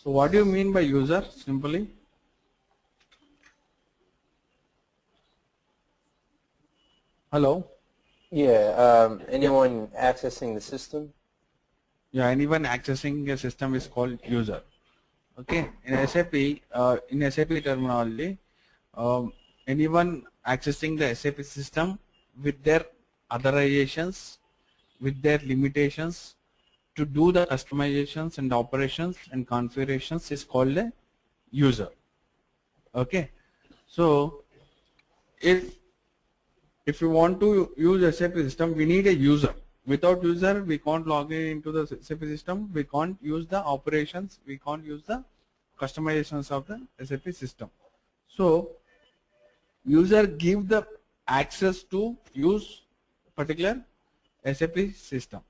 So what do you mean by user simply? Hello? Yeah, Yeah. anyone accessing the system? Yeah, anyone accessing a system is called user. Okay, in SAP terminology, anyone accessing the SAP system with their authorizations, with their limitations to do the customizations and operations and configurations is called a user. Okay, so if you want to use SAP system, we need a user. Without user, we can't log in into the SAP system. We can't use the operations. We can't use the customizations of the SAP system. So user give the access to use particular SAP system.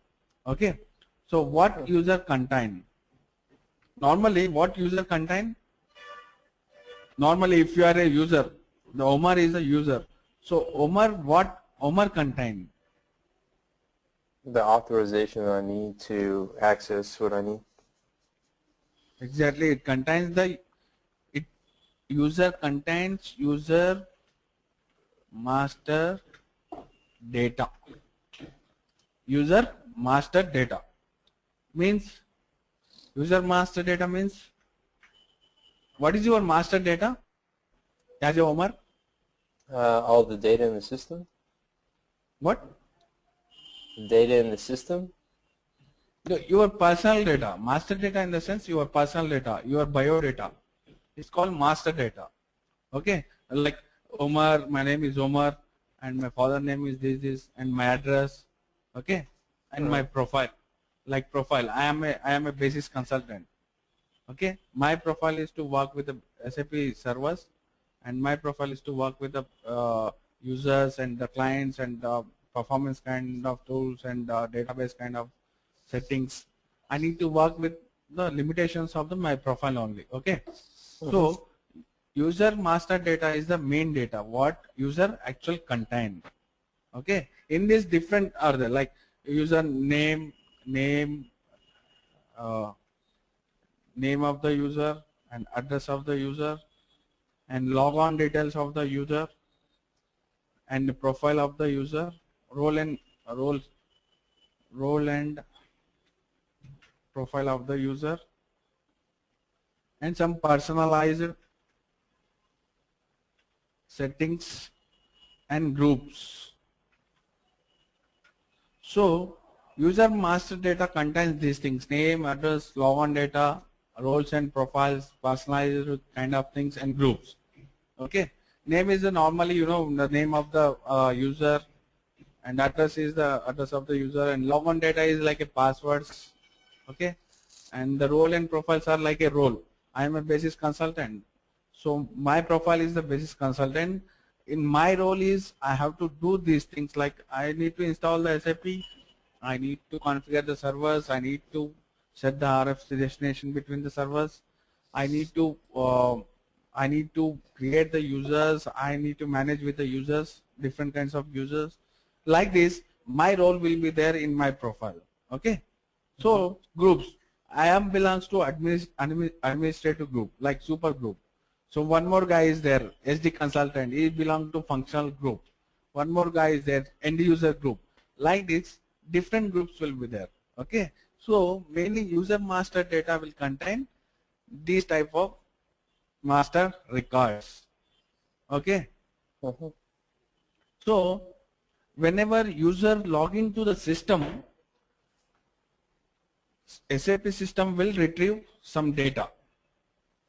Okay. So what user contain? Normally, what user contain? Normally, if you are a user, the Omar is a user. So Omar, what Omar contain? The authorization I need to access what I need. Exactly, it contains the user contains user master data. User master data means what is your master data? As a Omar? All the data in the system? What? Data in the system? Your personal data. Master data in the sense your personal data, your bio data. It's called master data. Okay, like Omar, my name is Omar, and my father name is this, and my address. Okay, and my profile. Like profile, I am a basis consultant. Okay, my profile is to work with the SAP servers, and my profile is to work with the users and the clients and performance kind of tools and database kind of settings. I need to work with the limitations of my profile only. Okay, so user master data is the main data what user actual contain. Okay, in this different are there like user name of the user and address of the user and logon details of the user and the profile of the user, role and profile of the user, and some personalized settings and groups. So user master data contains these things: name, address, logon data, roles and profiles, personalized kind of things, and groups. Okay, name is normally the name of the user, and address is the address of the user, and logon data is like a passwords. Okay, and the role and profiles are like a role. I am a basis consultant, so my profile is the basis consultant. In my role is I have to do these things like I need to install the SAP, I need to configure the servers, I need to set the RF destination between the servers, I need to create the users, I need to manage with the users, different kinds of users. Like this, my role will be there in my profile. Okay. So groups, I am belongs to administrative group like super group. So one more guy is there, SD consultant, he belongs to functional group. One more guy is there, end user group. Like this, different groups will be there. Okay. So mainly user master data will contain these type of master records. Okay. So whenever user log into the system, SAP system will retrieve some data.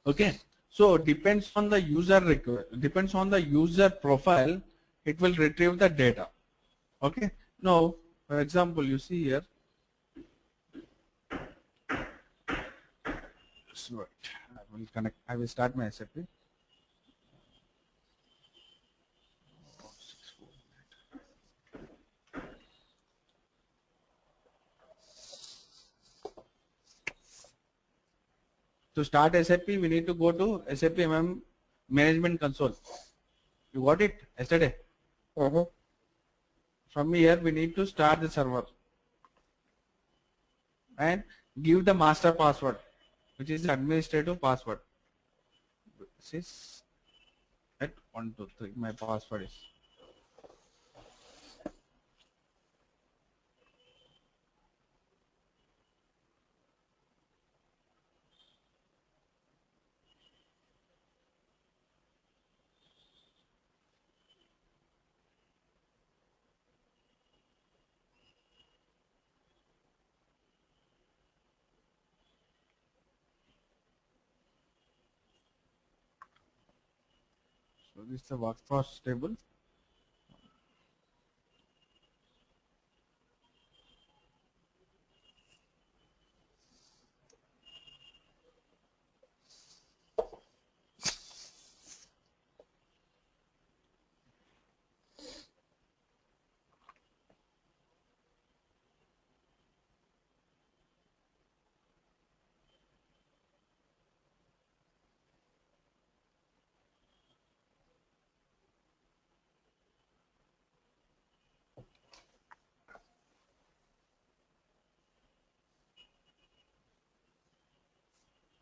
Okay. So depends on the user profile, it will retrieve the data. Okay. Now, for example, you see here. Right. I will start my SAP. To start SAP, we need to go to SAP Management Console. You got it yesterday? From here, we need to start the server and give the master password. which is the administrative password. This is at 1, 2, 3. My password is. So this is the workforce table.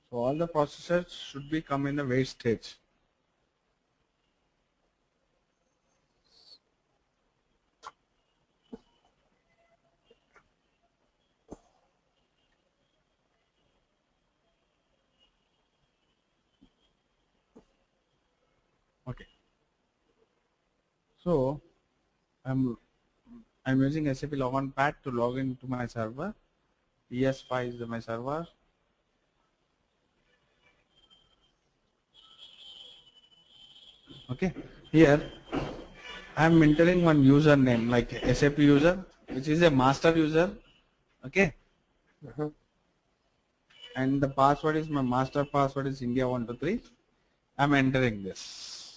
So all the processes should be come in the wait stage. Okay. So I'm using SAP logon pad to log into my server. ES5 is my server. Okay. Here I'm entering one username like SAP user, which is a master user. Okay. And the password is my master password is India123. I'm entering this.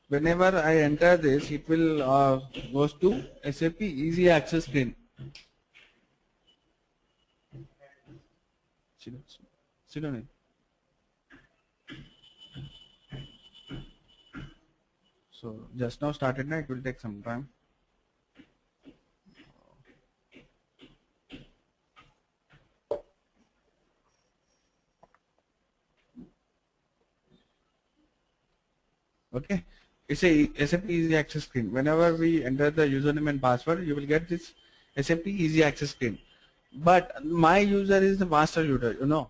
Whenever I enter this, it will goes to SAP Easy Access screen. Sit on it. So just now started now, it will take some time. Okay, it's a SAP Easy Access screen. Whenever we enter the username and password, you will get this SAP Easy Access screen. But my user is the master user, you know.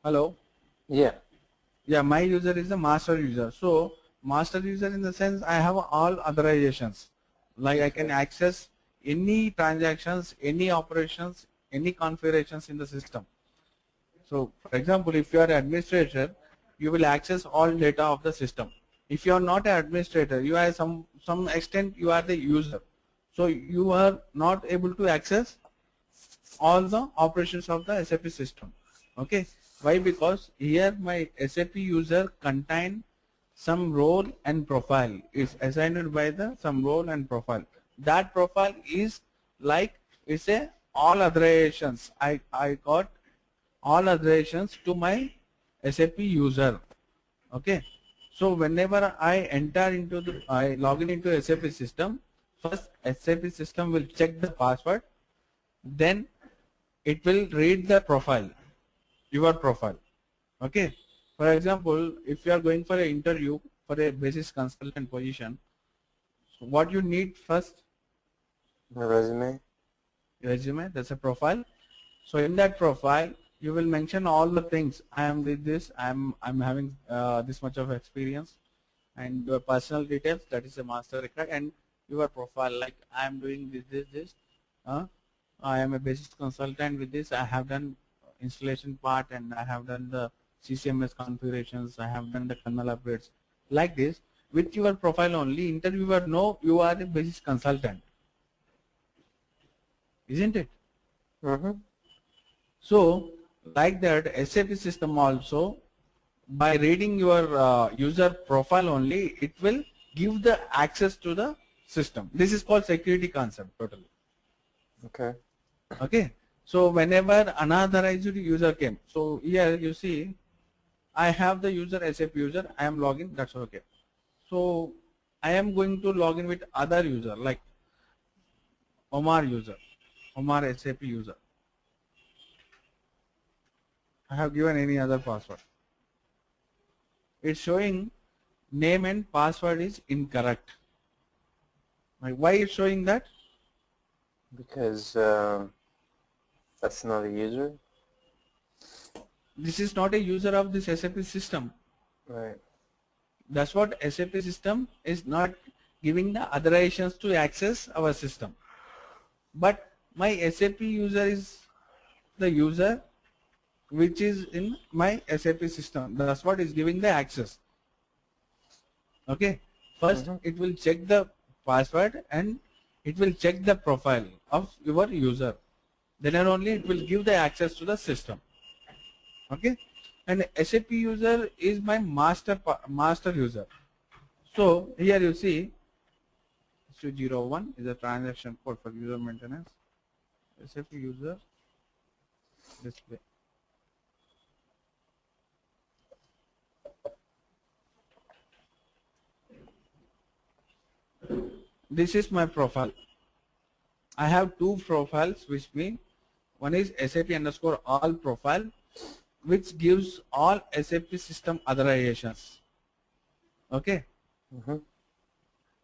Hello? Yeah. Yeah, my user is the master user. So master user in the sense I have all authorizations. Like I can access any transactions, any operations, any configurations in the system. So for example, if you are an administrator, you will access all data of the system. If you are not an administrator, you are some extent you are the user. So you are not able to access all the operations of the SAP system. Okay. Why? Because here my SAP user contain some role and profile is assigned by the some role and profile. That profile is like it's a all authorizations. I got all authorizations to my SAP user. Okay. So whenever I enter into the I log in into SAP system, first SAP system will check the password, then it will read the profile, your profile. Okay. For example, if you are going for an interview for a basis consultant position, so what you need first? My resume. Resume, that's a profile. So in that profile, you will mention all the things. I am with this. I'm having this much of experience, and your personal details. That is a master record, and your profile. Like I am doing this. I am a basis consultant with this. I have done installation part, and I have done the CCMS configurations. I have done the kernel upgrades. Like this, with your profile only, interviewer know you are a basis consultant, isn't it? So like that, SAP system also, by reading your user profile only, it will give the access to the system. This is called security concept totally. Okay. Okay. So whenever unauthorized user came, so here you see, I have the user SAP user, I am login, that's okay. So I am going to log in with other user like Omar user, Omar SAP user. I have given any other password. It's showing name and password is incorrect. Like, why it's showing that? Because that's not a user. This is not a user of this SAP system. Right. That's what SAP system is not giving the authorizations to access our system. But my SAP user is the user which is in my SAP system. That's what is giving the access. Okay. First, it will check the password and it will check the profile of your user. Then and only it will give the access to the system. Okay. And SAP user is my master user. So here you see 201 is a transaction code for user maintenance. SAP user display. This is my profile. I have two profiles, which mean one is SAP underscore all profile, which gives all SAP system authorizations. Okay.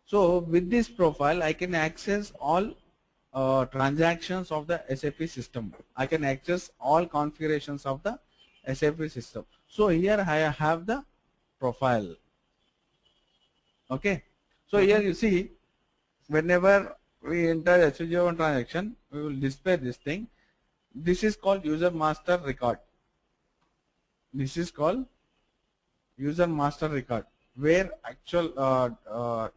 So with this profile, I can access all transactions of the SAP system. I can access all configurations of the SAP system. So here I have the profile. Okay. So here you see, whenever we enter SUG1 transaction, we will display this thing. This is called user master record. This is called user master record, where actual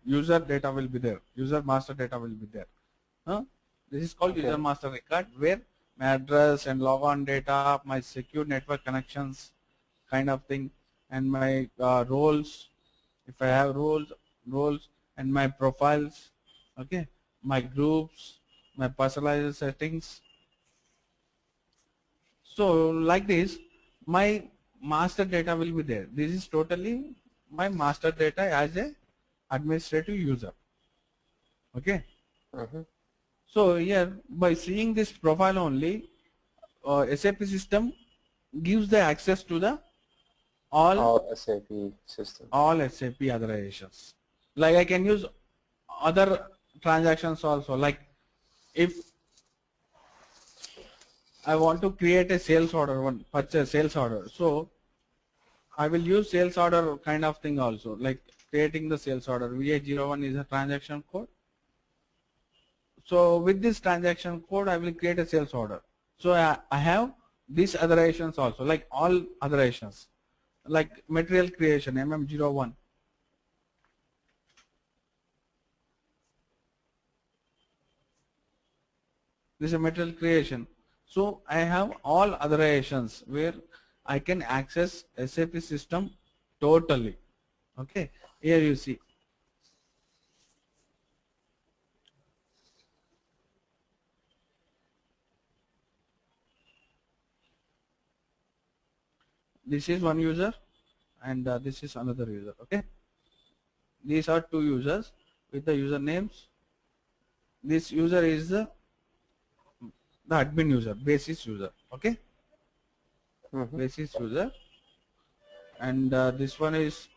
user data will be there. User master data will be there. This is called user master record, where my address and logon data, my secure network connections kind of thing, and my roles, if I have roles, and my profiles, okay, my groups, my personalized settings. So like this, my master data will be there. This is totally my master data as a administrative user. Okay. So here, by seeing this profile only, SAP system gives the access to the all SAP system. All SAP authorizations. Like I can use other transactions also. Like if I want to create a sales order, purchase sales order, so I will use sales order kind of thing also, like creating the sales order. VA01 is a transaction code. So with this transaction code, I will create a sales order. So I have these authorizations also, like all authorizations, like material creation, MM01. This is a material creation. So I have all authorizations where I can access SAP system totally. Okay, here you see. This is one user and this is another user. Okay, these are two users with the usernames. This user is the admin user, basis user. Okay, basis user, and this one is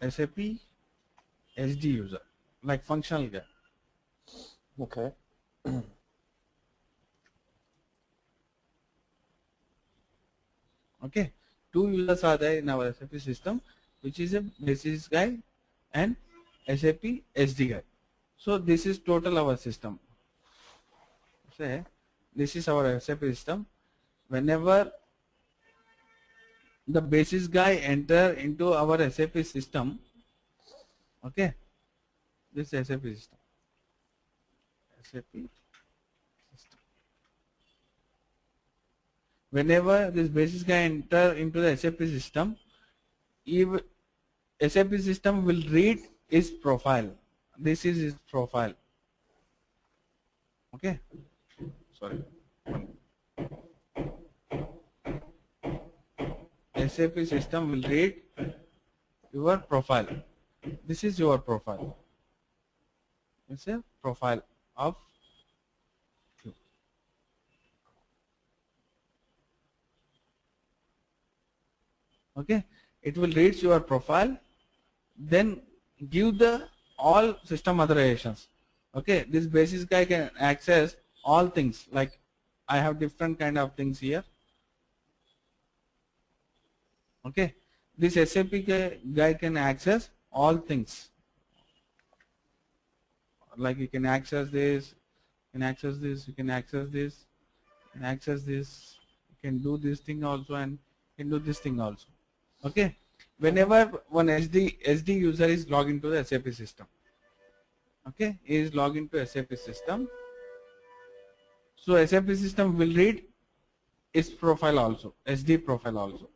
SAP SD user, like functional guy. Okay. Okay, two users are there in our SAP system, which is a basis guy and SAP SD guy. So this is total our system. Say this is our SAP system. Whenever the basis guy enter into our SAP system, okay, this is SAP system. SAP system. Whenever this basis guy enter into the SAP system, if SAP system will read his profile. This is his profile. Okay. Sorry. SAP system will read your profile. This is your profile. It's a profile of you. Okay, it will read your profile, then give the all system authorizations. Okay, this basis guy can access all things, like I have different kind of things here. Okay, this SAP guy can access all things, like you can access this, you can access this, you can access this, you can access this, you can do this thing also, and you can do this thing also. Okay, whenever one SD user is logged into the SAP system, okay, he is logged into SAP system, so SAP system will read his profile also, SD profile also.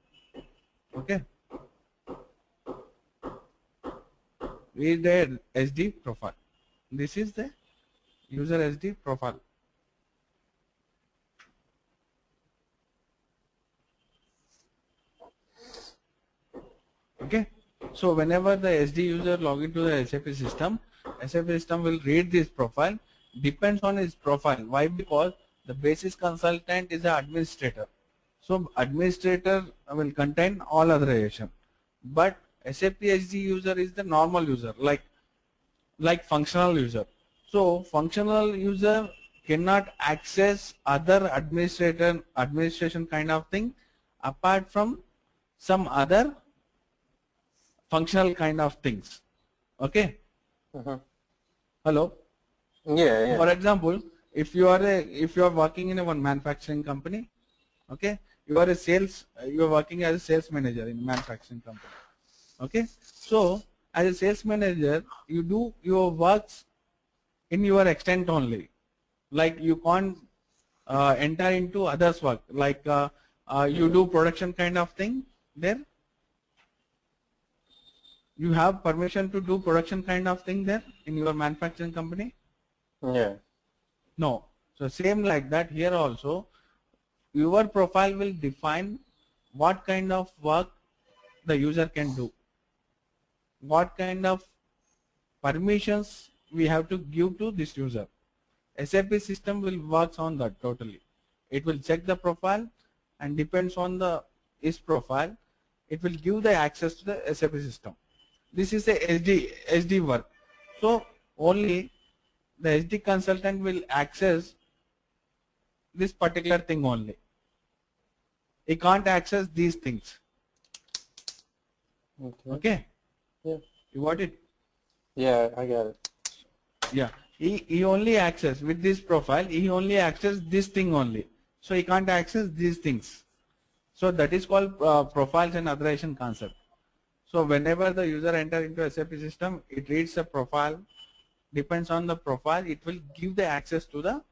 Okay, read the SD profile. This is the user SD profile. Okay, so whenever the SD user log into the SAP system will read this profile, depends on his profile. Why? Because the basis consultant is the administrator. So administrator will contain all authorization, but SAP SD user is the normal user, like functional user. So functional user cannot access other administration kind of thing apart from some other functional kind of things. Okay. Hello. Yeah. For example, if you are working in a one manufacturing company, okay, you are working as a sales manager in manufacturing company. Okay, so as a sales manager, you do your works in your extent only. Like you can't enter into others' work. Like you do production kind of thing there. You have permission to do production kind of thing there in your manufacturing company? Yeah. No. So same like that here also, your profile will define what kind of work the user can do, what kind of permissions we have to give to this user. SAP system will work on that totally. It will check the profile and depends on his profile, it will give the access to the SAP system. This is a SD work. So only the SD consultant will access this particular thing only. He can't access these things. Okay. Yeah. You got it? Yeah, I got it. Yeah. He only access with this profile. He only access this thing only. So he can't access these things. So that is called profiles and authorization concept. So whenever the user enter into SAP system, it reads the profile. Depends on the profile, it will give the access to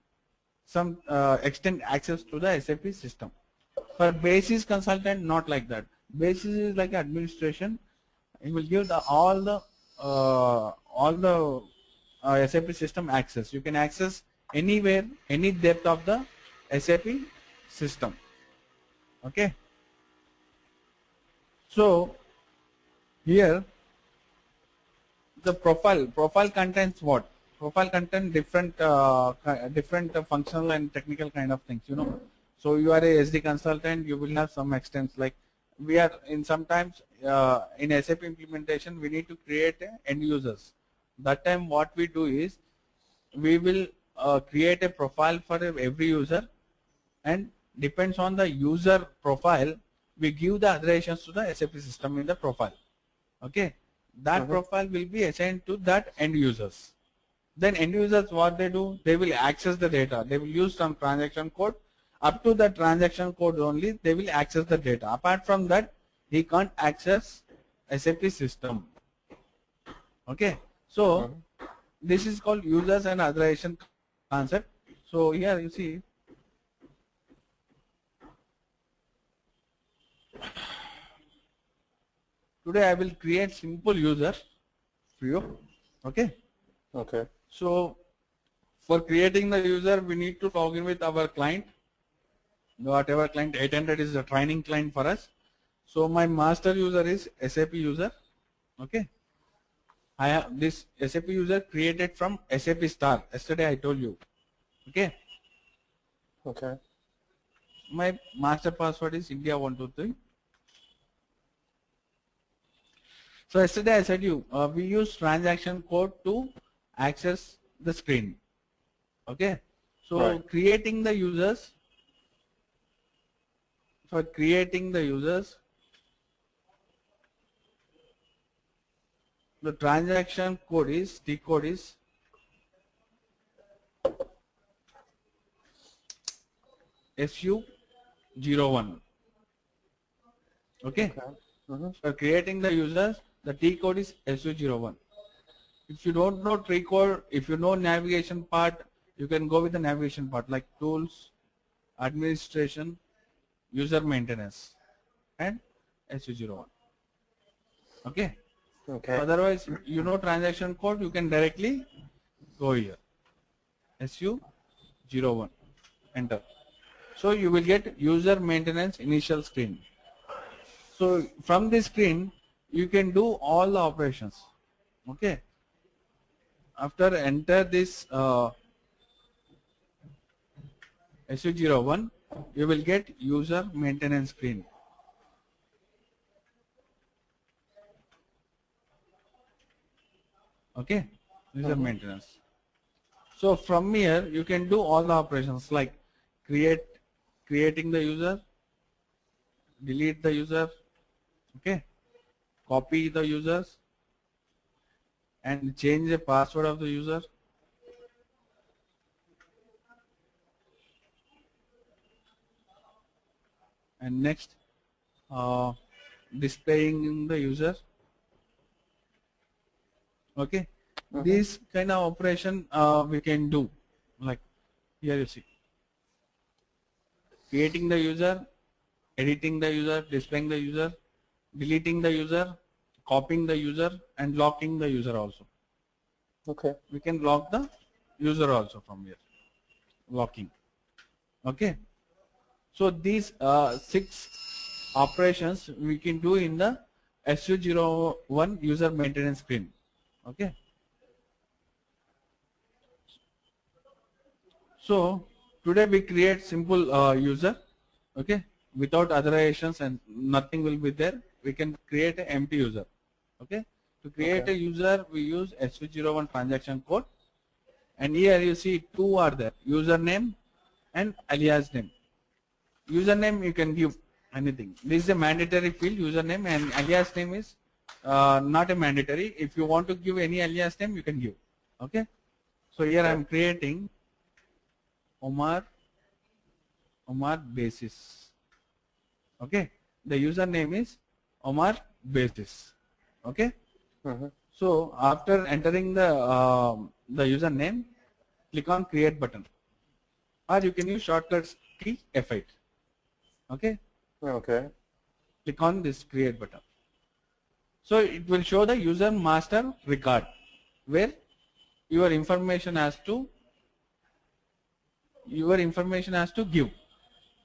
some extend access to the SAP system. For basis consultant, not like that. Basis is like administration. It will give all the SAP system access. You can access anywhere, any depth of the SAP system. Okay. So here the profile contains what? Profile contains different functional and technical kind of things, you know. So you are a SD consultant, you will have some extents, like we are in sometimes in SAP implementation we need to create end users. That time what we do is we will create a profile for every user, and depends on the user profile we give the authorizations to the SAP system in the profile. Okay, that profile will be assigned to that end users. Then end users, what they do, they will access the data. They will use some transaction code. Up to the transaction code only they will access the data. Apart from that, he can't access SAP system. Okay, so this is called users and authorization concept. So here you see, today I will create simple user for you. Okay. Okay. So for creating the user, we need to log in with our client. Whatever client 800 is a training client for us. So my master user is SAP user. Okay. I have this SAP user created from SAP Star. Yesterday I told you. Okay. Okay. My master password is India123. So yesterday I said you we use transaction code to access the screen. Okay. So Right. creating the users. For creating the users, the transaction code is T code is SU01. Okay. For creating the users, the T code is SU01. If you don't know T code, if you know navigation part, you can go with the navigation part like tools, administration, user maintenance, and SU01. Okay. Okay. Otherwise, you know transaction code, you can directly go here. SU01. Enter. So you will get user maintenance initial screen. So from this screen, you can do all the operations. Okay. After enter this SU01, you will get user maintenance screen. Okay. User maintenance. So from here, you can do all the operations like creating the user, delete the user, okay, copy the users, and change the password of the user. And next, displaying the user. Okay, this kind of operation we can do. Like here you see, creating the user, editing the user, displaying the user, deleting the user, copying the user, and locking the user also. Okay. We can lock the user also from here. Locking. Okay. So these 6 operations we can do in the SU01 user maintenance screen. Okay. So today we create simple user. Okay. Without authorizations and nothing will be there. We can create an empty user. Okay. To create a user, we use SU01 transaction code. And here you see 2 are there, username and alias name. Username you can give anything. This is a mandatory field, username, and alias name is not a mandatory. If you want to give any alias name, you can give. Okay. So here I am creating Omar Basis. Okay. The username is Omar Basis. Okay. So after entering the username, click on create button, or you can use shortcut key F8. Okay. Okay. Click on this create button. So it will show the user master record where your information has to give.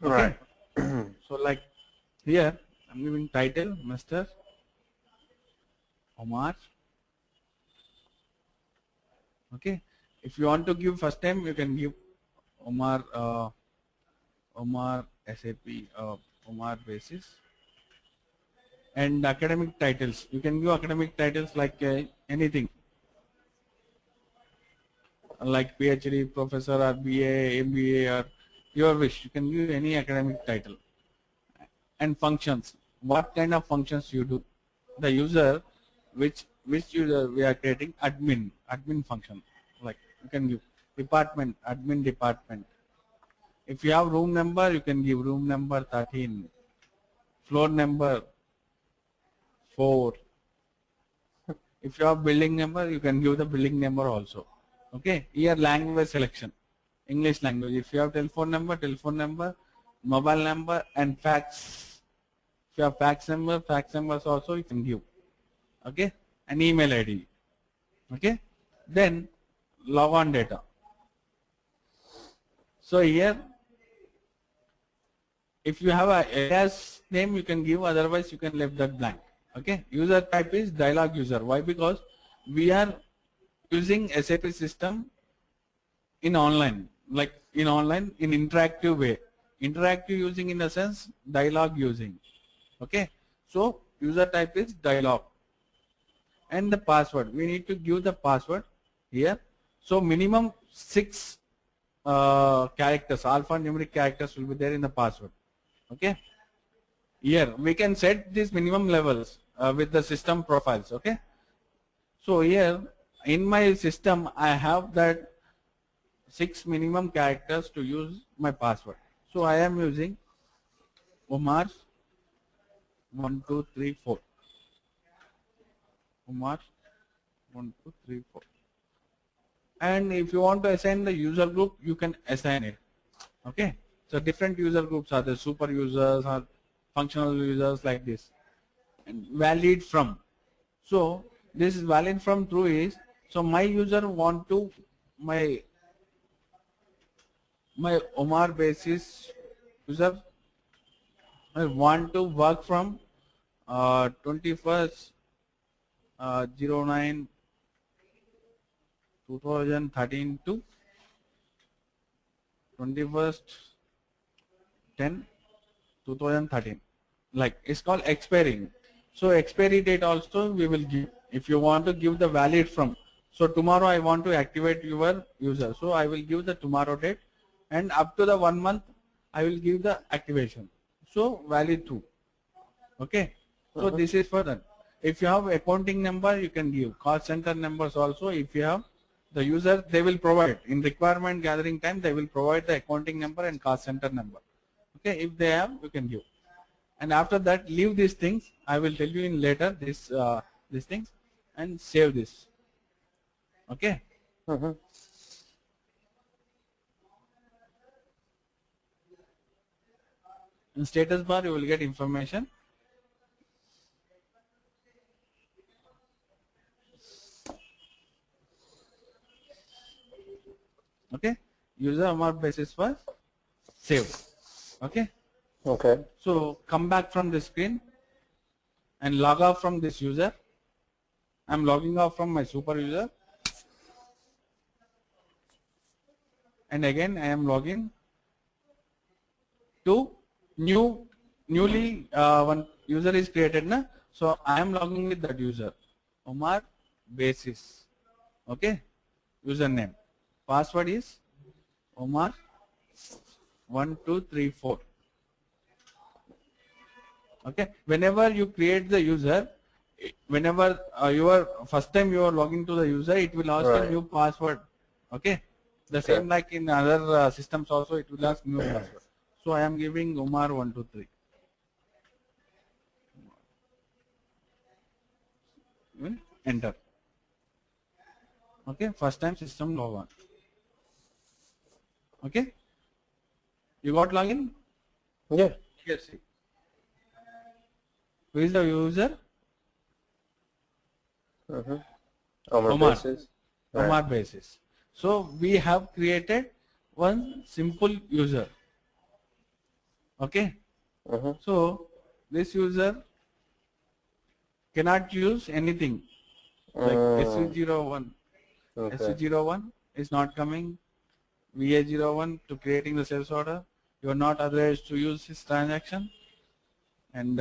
Okay. Right. So like here I'm giving title Mr. Omar. Okay. If you want to give first name, you can give Omar SAP Omar Basis. And academic titles, you can give academic titles like anything, like PhD, professor, or BA, MBA, or your wish. You can give any academic title. And functions, what kind of functions you do. The user, which user we are creating, admin function. Like you can give department, admin department. If you have room number, you can give room number 13, floor number 4. If you have building number, you can give the building number also. Okay. Here language selection, English language. If you have telephone number, mobile number, and fax. If you have fax numbers also you can give. Okay. An email ID. Okay. Then log on data. So here, if you have a alias name you can give, otherwise you can leave that blank. Okay. User type is dialog user. Why? Because we are using SAP system in online, like in interactive way. Interactive using in a sense, dialog using. Okay. So user type is dialog. And the password, we need to give the password here. So minimum 6 characters, alphanumeric characters will be there in the password. Okay. Here we can set these minimum levels with the system profiles. Okay. So here in my system I have that 6 minimum characters to use my password. So I am using Omar 1234. Omar 1234. And if you want to assign the user group, you can assign it. Okay. So different user groups are the super users or functional users, like this. And valid from. So this is valid from true is, so my user want to my Omar Basis user, I want to work from 21st 09 2013 to 21st 10 2013. Like, it's called expiring. So expiry date also we will give. If you want to give the valid from, so tomorrow I want to activate your user, so I will give the tomorrow date, and up to the 1 month I will give the activation. So valid to. Okay. So this is for that. If you have accounting number, you can give. Cost center numbers also. If you have the user, they will provide in requirement gathering time. They will provide the accounting number and cost center number. Okay. If they have, you can give. And after that, leave these things. I will tell you in later these things, and save this. Okay. In status bar, you will get information. Okay. User Omar Basis was saved. Okay. Okay. So come back from the screen and log off from this user. I'm logging off from my super user, and again I am logging to newly one user is created na. So I am logging with that user, Omar Basis. Okay. Username, password is Omar 1234. Okay. Whenever you create the user, whenever first time you are logging to the user, it will ask a new password. Okay. The same like in other systems also, it will ask new password. So I am giving Omar 123. Enter. Okay. First time system log on. Okay. You got login? Yeah. Yes. Who is the user? Omar Basis. Omar Basis. So we have created one simple user. Okay. So this user cannot use anything like SU01. SU01 is not coming. VA01 to creating the sales order. You are not authorized to use this transaction. And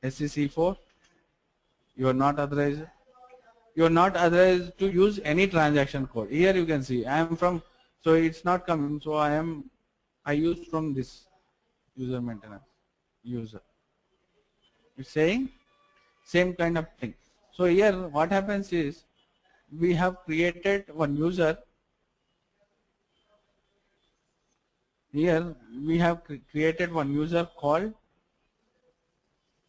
SCC4, you are not authorized. You are not authorized to use any transaction code. Here you can see I am from, so it's not coming. So I use from this user maintenance user. It's saying same kind of thing. So here what happens is we have created one user. Here we have created one user called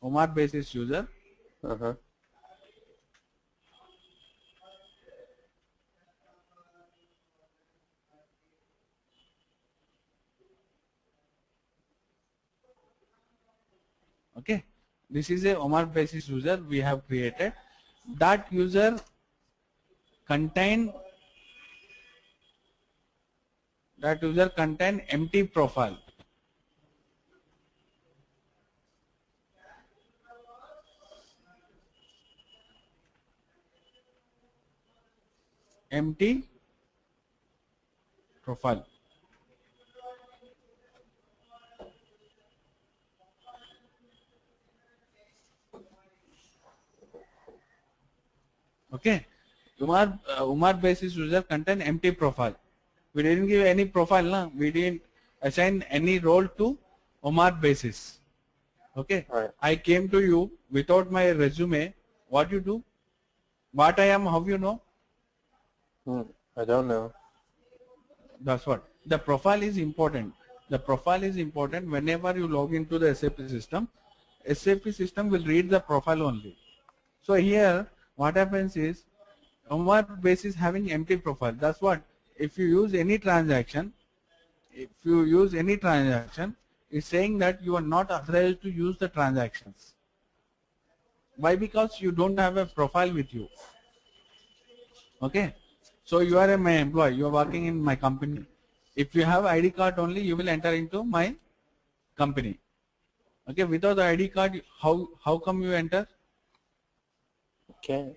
Omar Basis user. Okay, this is a Omar Basis user we have created. That user contain empty profile. empty profile. Okay, Umar basis user contain empty profile. We didn't give any profile, na? We didn't assign any role to Umar basis. Okay, Right. I came to you without my resume. What you do? What I am? How you know? I don't know. That's what. The profile is important. The profile is important whenever you log into the SAP system. SAP system will read the profile only. So here, what happens is, Umar basis having empty profile. That's what. If you use any transaction, it's saying that you are not authorized to use the transactions. Why? Because you don't have a profile with you. Okay. So you are my employee. You are working in my company. If you have ID card only, you will enter into my company. Okay. Without the ID card, how come you enter? Okay.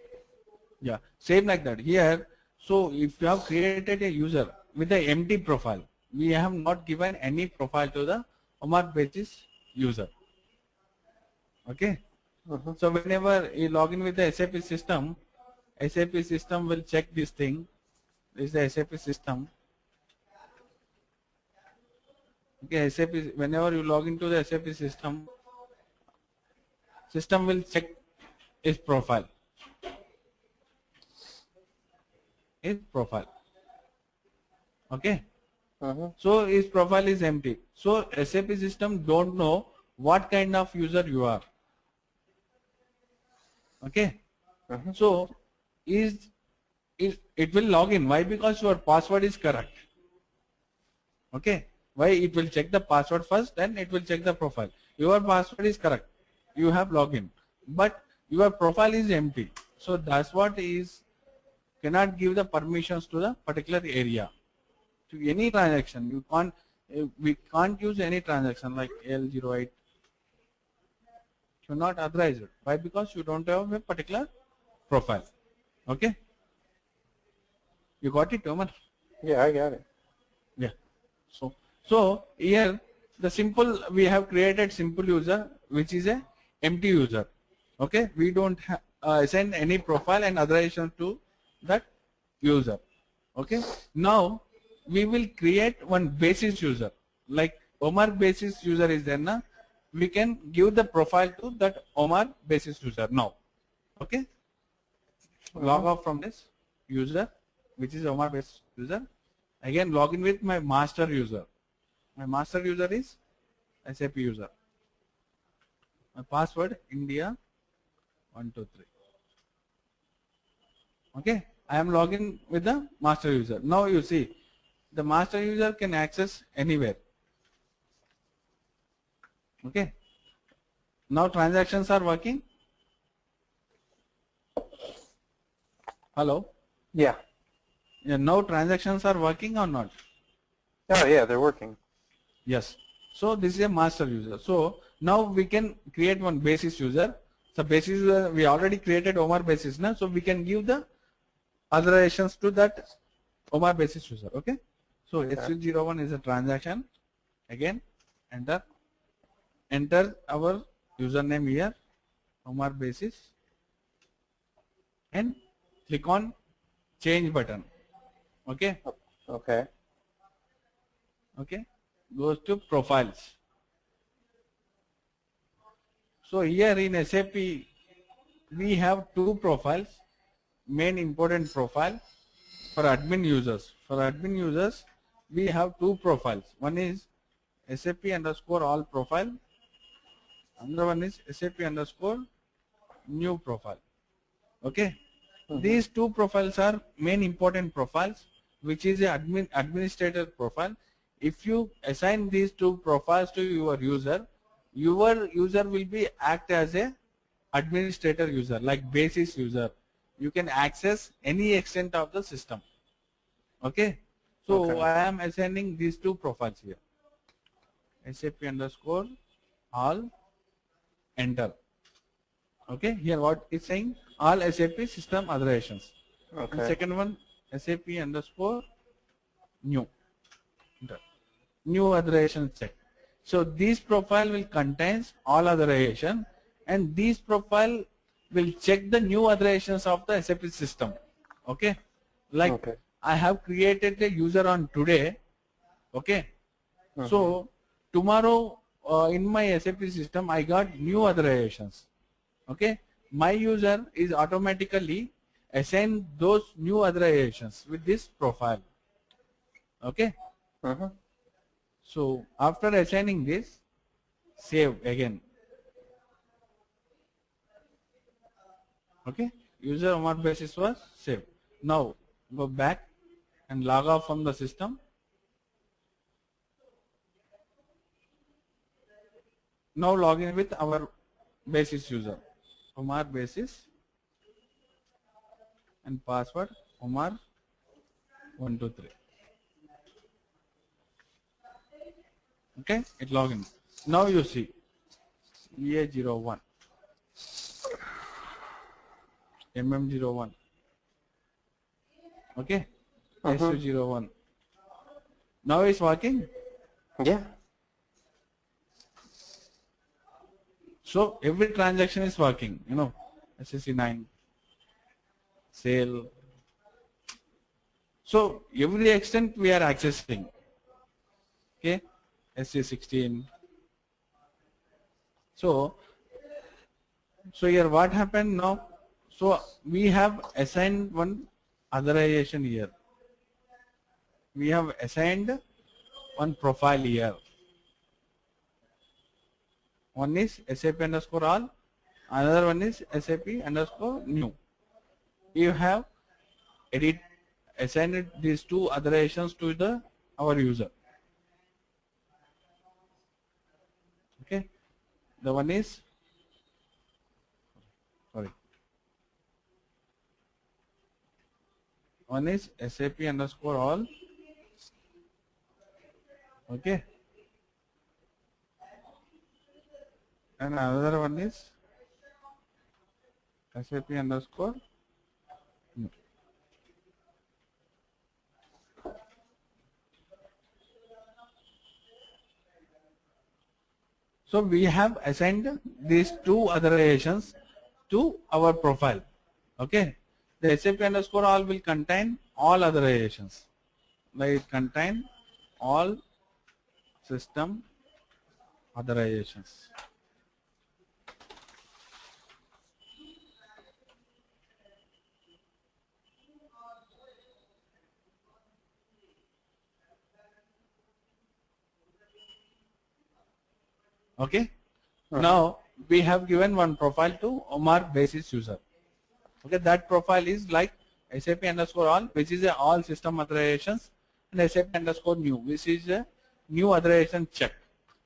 Yeah. Same like that. Here, so if you have created a user with an empty profile, we have not given any profile to the Umar basis user. Okay. So whenever you log in with the SAP system will check this thing. This is the SAP system. Okay, whenever you log into the SAP system will check his profile. Okay. So his profile is empty. So SAP system don't know what kind of user you are. Okay. So it will log in. Why? Because your password is correct. Okay. Why? It will check the password first, then it will check the profile. Your password is correct. You have login, but your profile is empty. So that's what is cannot give the permissions to the particular area. To any transaction, you can't. We can't use any transaction like L08. You're not authorized. Why? Because you don't have a particular profile. Okay. You got it, Omar? Yeah, I got it. Yeah. So here we have created simple user, which is a empty user. Okay. We don't send any profile and authorization to that user. Okay. Now we will create one basis user. Like Omar basis user is there now. We can give the profile to that Omar basis user now. Okay. Log off from this user, which is Omar basis user. Again, log in with my master user. My master user is SAP user. My password India 123. Okay. I am logging with the master user. Now you see, the master user can access anywhere. Okay. Now transactions are working. Hello. Yeah. Yeah. Now transactions are working or not? Oh yeah, they're working. Yes. So this is a master user. So now we can create one basis user. So basis user we already created Omar basis now. So we can give the authorizations to that Omar basis user. Okay. So S01 is a transaction. Again, enter our username here, Omar basis, and click on change button. Okay. Okay. Okay. Goes to profiles. So here in SAP we have two profiles, main important profile for admin users. For admin users we have two profiles. One is SAP underscore all profile. Another one is SAP underscore new profile. Okay. These two profiles are main important profiles, which is a administrator profile. If you assign these two profiles to your user will be act as a administrator user, like basis user. You can access any extent of the system. Okay. So I am assigning these two profiles here. SAP underscore all, enter. Okay. Here what it's saying, all SAP system authorizations. Okay. And second one SAP underscore new. New authorization check. So this profile will contains all authorization, and this profile will check the new authorizations of the SAP system. Okay, like Okay. I have created a user on today. Okay, so tomorrow in my SAP system I got new authorizations. Okay, my user is automatically assigned those new authorizations with this profile. Okay. So after assigning this, save again. Okay, user Omar basis was saved. Now go back and log off from the system. Now log in with our basis user, Omar basis, and password Omar 123. Okay, it log in. Now you see EA01, MM01, okay, SU01. Now it's working. Yeah. So every transaction is working, you know, SSC9, sale. So every extent we are accessing. Okay, SC16. So here what happened now? So we have assigned one authorization here. We have assigned one profile here. One is SAP underscore all, another one is SAP underscore new. You have assigned these two authorizations to our user. Okay, the one is one is SAP underscore all. Okay, and another one is SAP underscore new. So we have assigned these two authorizations to our profile. Okay, the SAP underscore all will contain all authorizations. Like it contain all system authorizations. Okay. Now we have given one profile to Omar basis user. Okay, that profile is like SAP underscore all, which is a all system authorizations, and SAP underscore new, which is a new authorization check.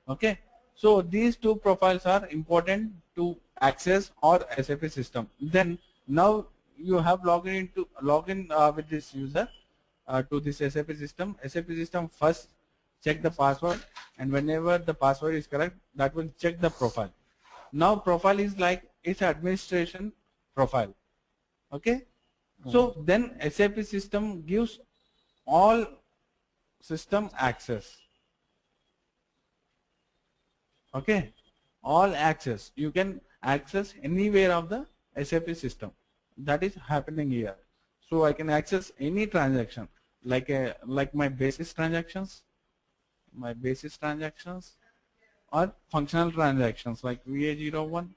Okay, so these two profiles are important to access our SAP system. Then now you have login with this user to this SAP system. SAP system first check the password, and whenever the password is correct, that will check the profile. Now profile is like its administration profile. Okay, so then SAP system gives all system access. Okay, all access. You can access anywhere of the SAP system. That is happening here. So I can access any transaction, like my basis transactions, or functional transactions like VA01,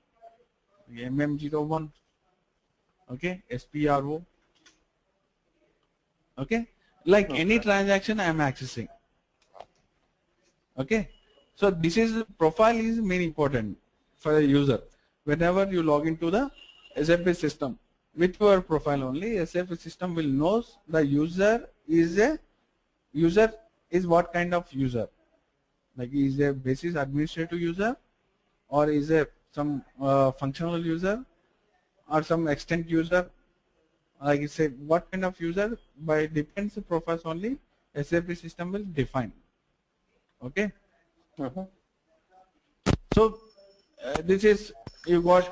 MM01, okay, SPRO, okay, like any transaction I am accessing. Okay, so this is profile is very important for a user. Whenever you log into the SAP system with your profile only, SAP system will know the user is what kind of user, like is a basis administrative user, or is a some functional user, or some extent user, like say what kind of user. By depends the profiles only SAP system will define. Okay. So this is you got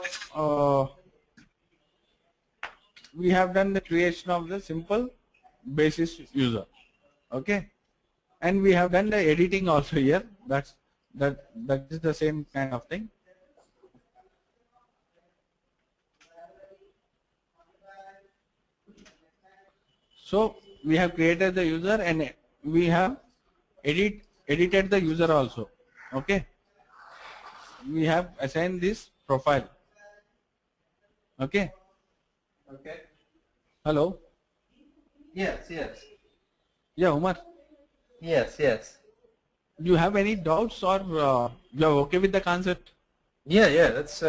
we have done the creation of the simple basis user. Okay, and we have done the editing also here. That is the same kind of thing. So we have created the user and we have edited the user also. Okay, we have assigned this profile. Okay. Okay. Hello. Yes, yes. Yeah, Umar. Yes, yes. Do you have any doubts or you are okay with the concept? Yeah, that's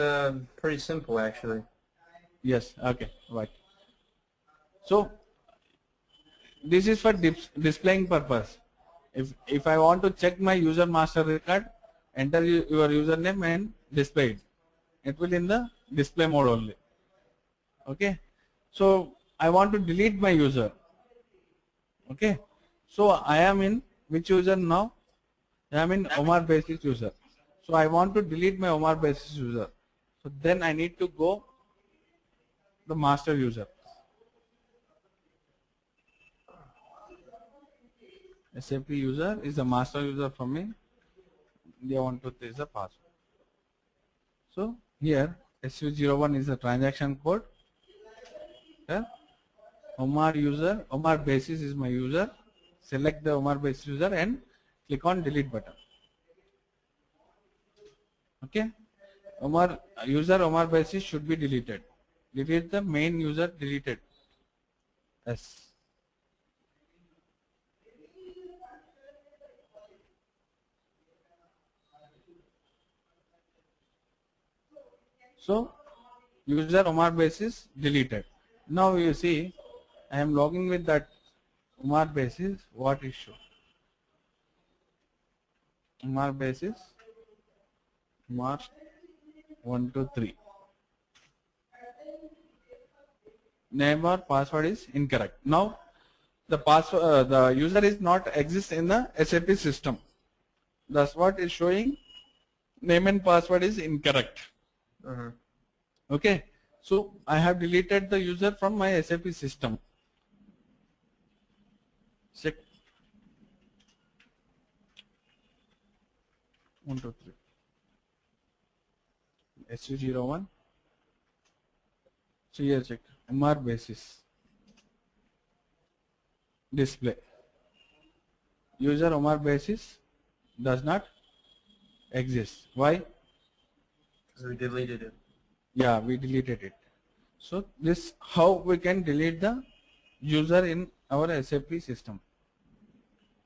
pretty simple actually. Yes. Okay. Right. So this is for displaying purpose. If I want to check my user master record, enter your username and display it. It will in the display mode only. Okay. So I want to delete my user. Okay. So I am in which user now? I am in Omar Basis user. So I want to delete my Omar Basis user. So then I need to go the master user. SAP user is the master user for me. They want to is the password. So here SU01 is the transaction code. Here, Omar user, Omar Basis is my user. Select the Omar Basis user and click on delete button. Okay, Omar user Omar Basis should be deleted. Delete the main user deleted. Yes. So user Omar Basis deleted. Now you see I am logging with that Omar Basis. What issue? Omar Basis Omar 123. Name or password is incorrect. Now the password the user is not exist in the SAP system. That's what is showing. Name and password is incorrect. Okay, so I have deleted the user from my SAP system. Check 1, 2, 3. SU01. So here check MR Basis display. User Omar Basis does not exist. Why? Because we deleted it. Yeah, we deleted it. So this how we can delete the user in our SAP system.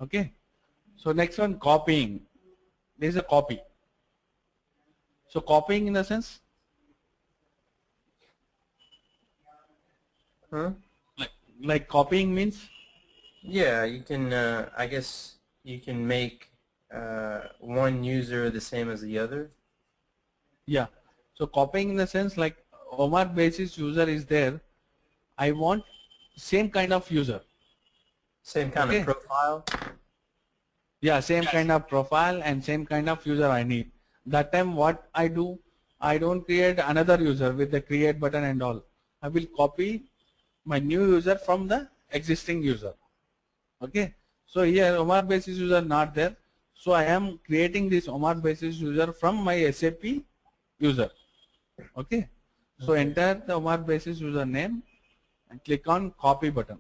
Okay. So next one, copying. There is a copy. So copying in the sense, like copying means. Yeah, you can. I guess you can make one user the same as the other. Yeah. So copying in the sense like Omar Basis user is there. I want same kind of user. Same kind of profile. Yeah, same kind of profile and same kind of user I need. That time what I do, I don't create another user with the create button and all. I will copy my new user from the existing user. Okay. So here Omar Basis user not there. So I am creating this Omar Basis user from my SAP user. Okay. So enter the Omar Basis user name and click on copy button.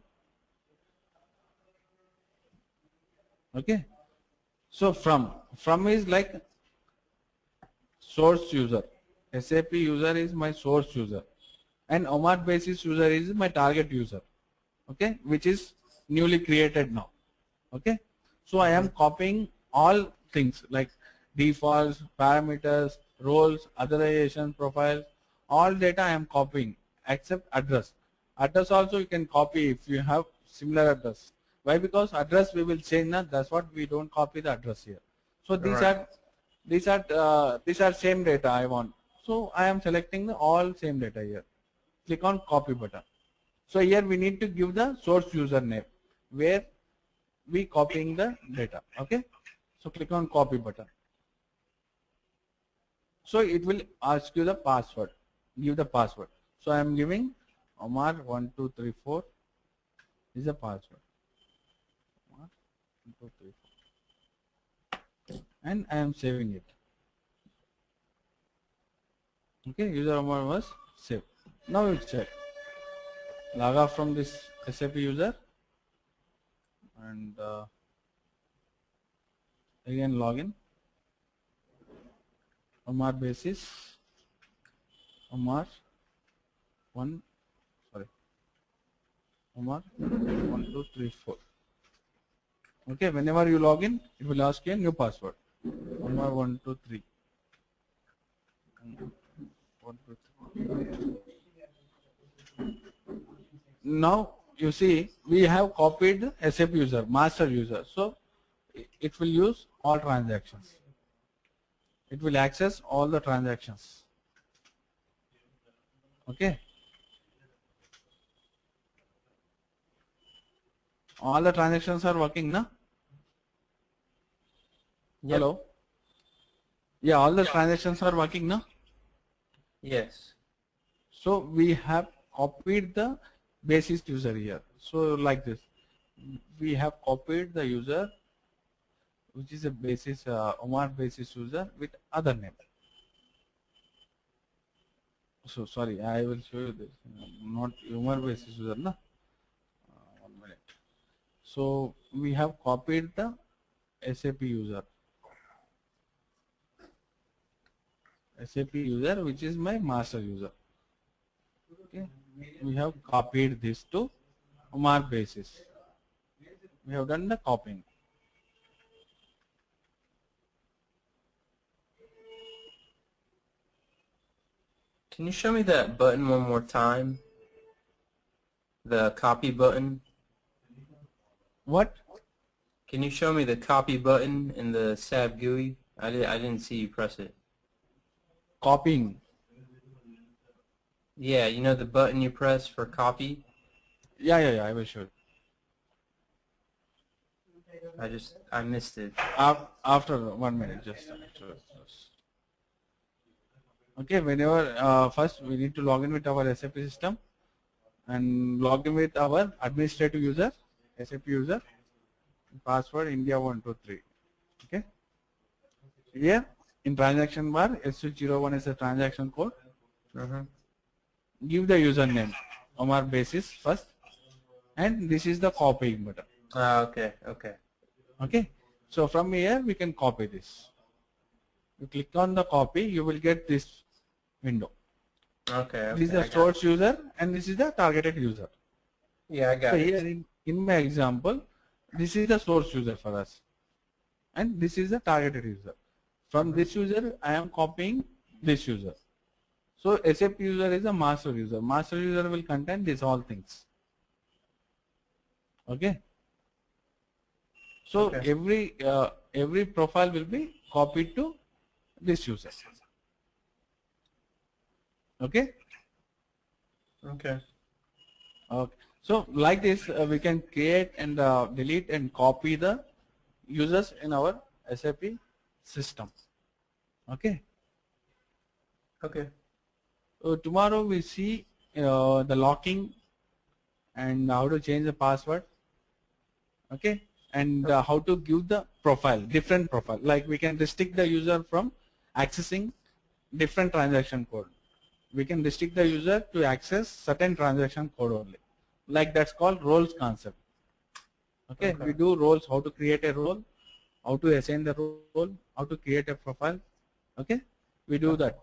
Okay. So from is like source user. SAP user is my source user and Omar Basis user is my target user. Okay, which is newly created now. Okay. So I am copying all things like defaults, parameters, roles, authorization, profiles, all data I am copying except address. Address also you can copy if you have similar address. Why? Because address we will change now. That's what we don't copy the address here. So these are same data I want. So I am selecting the all same data here. Click on copy button. So here we need to give the source user name where we copying the data. Okay. So click on copy button. So it will ask you the password. Give the password. So I am giving Omar 1234 This is the password. 1, 2, 3, 4. And I am saving it. Okay, user Omar was saved. Now you check. Log off from this SAP user and again login. Omar Basis. Omar 1. Sorry. Omar 1, 2, 3, 4. Okay, whenever you log in, it will ask you a new password. Omar 1, 2, 3. 1, 2, 3. Now you see we have copied the SAP user, master user. So it will use all transactions. It will access all the transactions. Okay. All the transactions are working, na? Yep. Hello? Yeah, all the transactions are working, na? Yes. So we have copied the basis user here. So like this, we have copied the user, which is a basis Omar basis user with other name. So sorry, I will show you this. Not Omar basis user, na? 1 minute. So we have copied the SAP user. SAP user, which is my master user. Okay. We have copied this to Omar basis. We have done the copying. Can you show me that button one more time? The copy button. What? Can you show me the copy button in the SAP GUI? I didn't see you press it. Copying. Yeah, you know the button you press for copy? Yeah, I will show you. I missed it. After 1 minute, just. Okay, whenever first we need to log in with our SAP system and log in with our administrative user, SAP user, password India 123. Okay. Here in transaction bar, S01 is the transaction code. Give the username Omar basis first, and this is the copying button. Okay. Okay. So from here we can copy this. You click on the copy, you will get this window. Okay. This is the source user and this is the targeted user. Yeah, I got so it. Here in my example, this is the source user for us, and this is the targeted user. From this user, I am copying this user. So SAP user is a master user. Master user will contain these all things. Okay. So every profile will be copied to this user. Okay. Okay. So like this, we can create and delete and copy the users in our SAP system. Okay. So tomorrow we see the locking and how to change the password. Okay. And how to give the profile, different profile. Like we can restrict the user from accessing different transaction code. We can restrict the user to access certain transaction code only. Like that's called roles concept. Okay. We do roles, how to create a role, how to assign the role, how to create a profile. Okay. We do that.